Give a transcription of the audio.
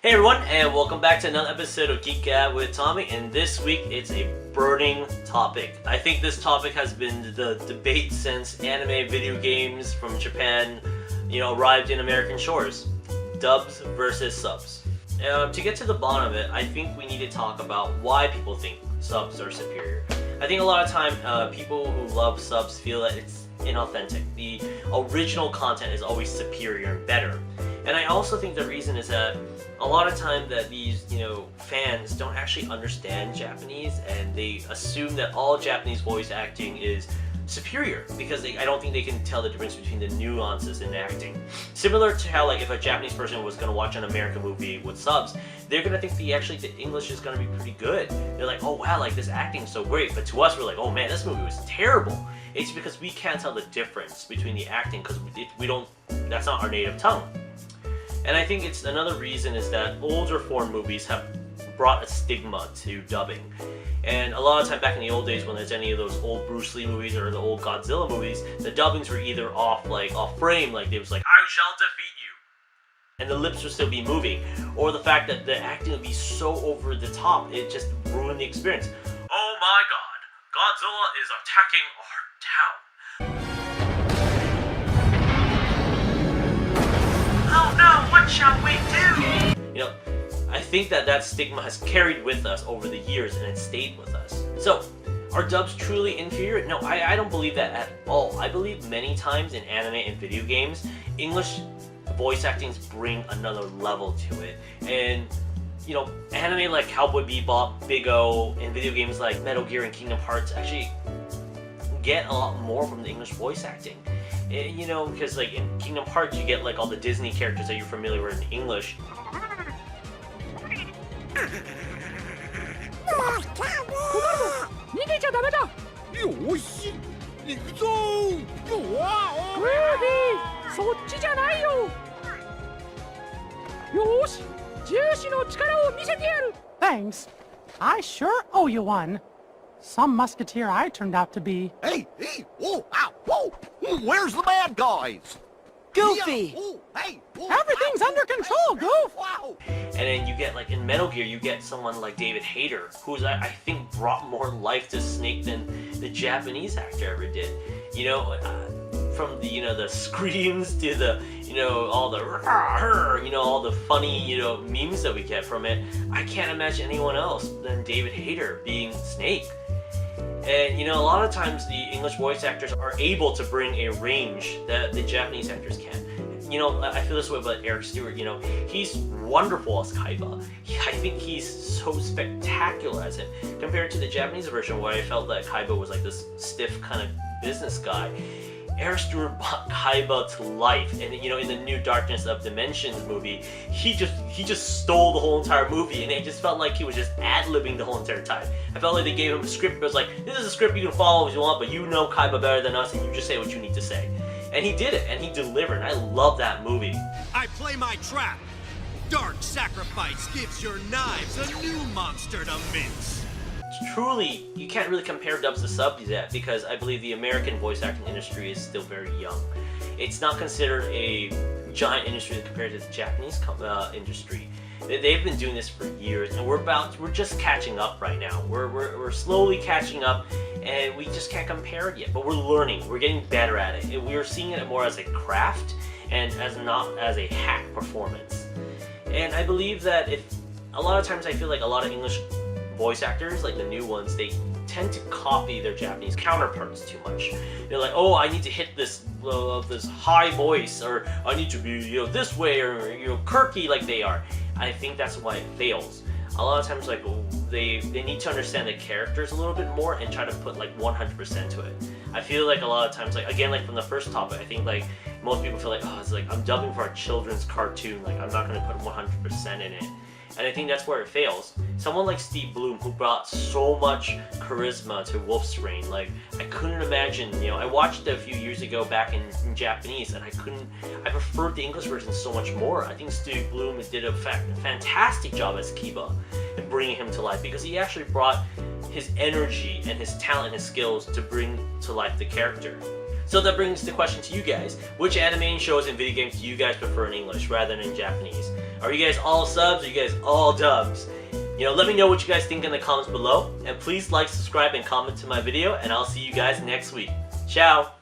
Hey everyone, and welcome back to another episode of Geek Gab with Tommy, and this week it's a burning topic. I think this topic has been the debate since anime video games from Japan, arrived in American shores. Dubs versus subs. To get to the bottom of it, I think we need to talk about why people think subs are superior. I think a lot of time, people who love subs feel that it's inauthentic. The original content is always superior and better. And I also think the reason is that a lot of time that these, fans don't actually understand Japanese, and they assume that all Japanese voice acting is superior because I don't think they can tell the difference between the nuances in acting. Similar to how, if a Japanese person was going to watch an American movie with subs, they're going to think the English is going to be pretty good. They're like, oh wow, this acting's so great. But to us, we're like, oh man, this movie was terrible. It's because we can't tell the difference between the acting because that's not our native tongue. And I think it's another reason is that older foreign movies have brought a stigma to dubbing. And a lot of time back in the old days when there's any of those old Bruce Lee movies or the old Godzilla movies, the dubbings were either off frame, they was like, I shall defeat you. And the lips would still be moving. Or the fact that the acting would be so over the top, it just ruined the experience. Oh my god, Godzilla is attacking our town. Oh no, what shall we do? I think that stigma has carried with us over the years and it stayed with us. So, are dubs truly inferior? No, I don't believe that at all. I believe many times in anime and video games, English voice actings bring another level to it. And, anime like Cowboy Bebop, Big O, and video games like Metal Gear and Kingdom Hearts actually get a lot more from the English voice acting. Because in Kingdom Hearts you get all the Disney characters that you're familiar with in English. Thanks. I sure owe you one. Some musketeer I turned out to be. Hey, whoa, ow, whoa! Where's the bad guys? Goofy! Whoa, hey, whoa, Everything's ow, under control, Goof! Wow! And then you get, in Metal Gear, you get someone like David Hayter, who's, I think, brought more life to Snake than the Japanese actor ever did. From the screams to the, all the all the funny, memes that we get from it, I can't imagine anyone else than David Hayter being Snake. And, a lot of times the English voice actors are able to bring a range that the Japanese actors can't. I feel this way about Eric Stewart, he's wonderful as Kaiba. I think he's so spectacular as him. Compared to the Japanese version where I felt that Kaiba was this stiff kind of business guy. Eric Stewart brought Kaiba to life, and in the New Darkness of Dimensions movie, he just stole the whole entire movie, and it just felt like he was just ad-libbing the whole entire time. I felt like they gave him a script, but it was like, this is a script you can follow if you want, but you know Kaiba better than us, and you just say what you need to say. And he did it, and he delivered, and I love that movie. I play my trap. Dark Sacrifice gives your knives a new monster to mince. Truly, you can't really compare dubs to subs yet because I believe the American voice acting industry is still very young. It's not considered a giant industry compared to the Japanese industry. They've been doing this for years, and we're just catching up right now. We're slowly catching up, and we just can't compare it yet. But we're learning. We're getting better at it. We're seeing it more as a craft and not as a hack performance. And I believe that a lot of times I feel like a lot of English voice actors, the new ones, they tend to copy their Japanese counterparts too much. They're like, oh, I need to hit this high voice, or I need to be this way, or quirky like they are. I think that's why it fails. A lot of times, they need to understand the characters a little bit more and try to put 100% to it. I feel like a lot of times, again, from the first topic, I think most people feel like, oh, it's I'm dubbing for a children's cartoon. I'm not going to put 100% in it. And I think that's where it fails. Someone like Steve Bloom, who brought so much charisma to Wolf's Rain, I couldn't imagine, I watched it a few years ago back in Japanese, and I preferred the English version so much more. I think Steve Bloom did a fantastic job as Kiba and bringing him to life, because he actually brought his energy and his talent and his skills to bring to life the character. So that brings the question to you guys. Which anime shows and video games do you guys prefer in English rather than in Japanese? Are you guys all subs? Are you guys all dubs? You know, let me know what you guys think in the comments below. And please like, subscribe, and comment to my video. And I'll see you guys next week. Ciao!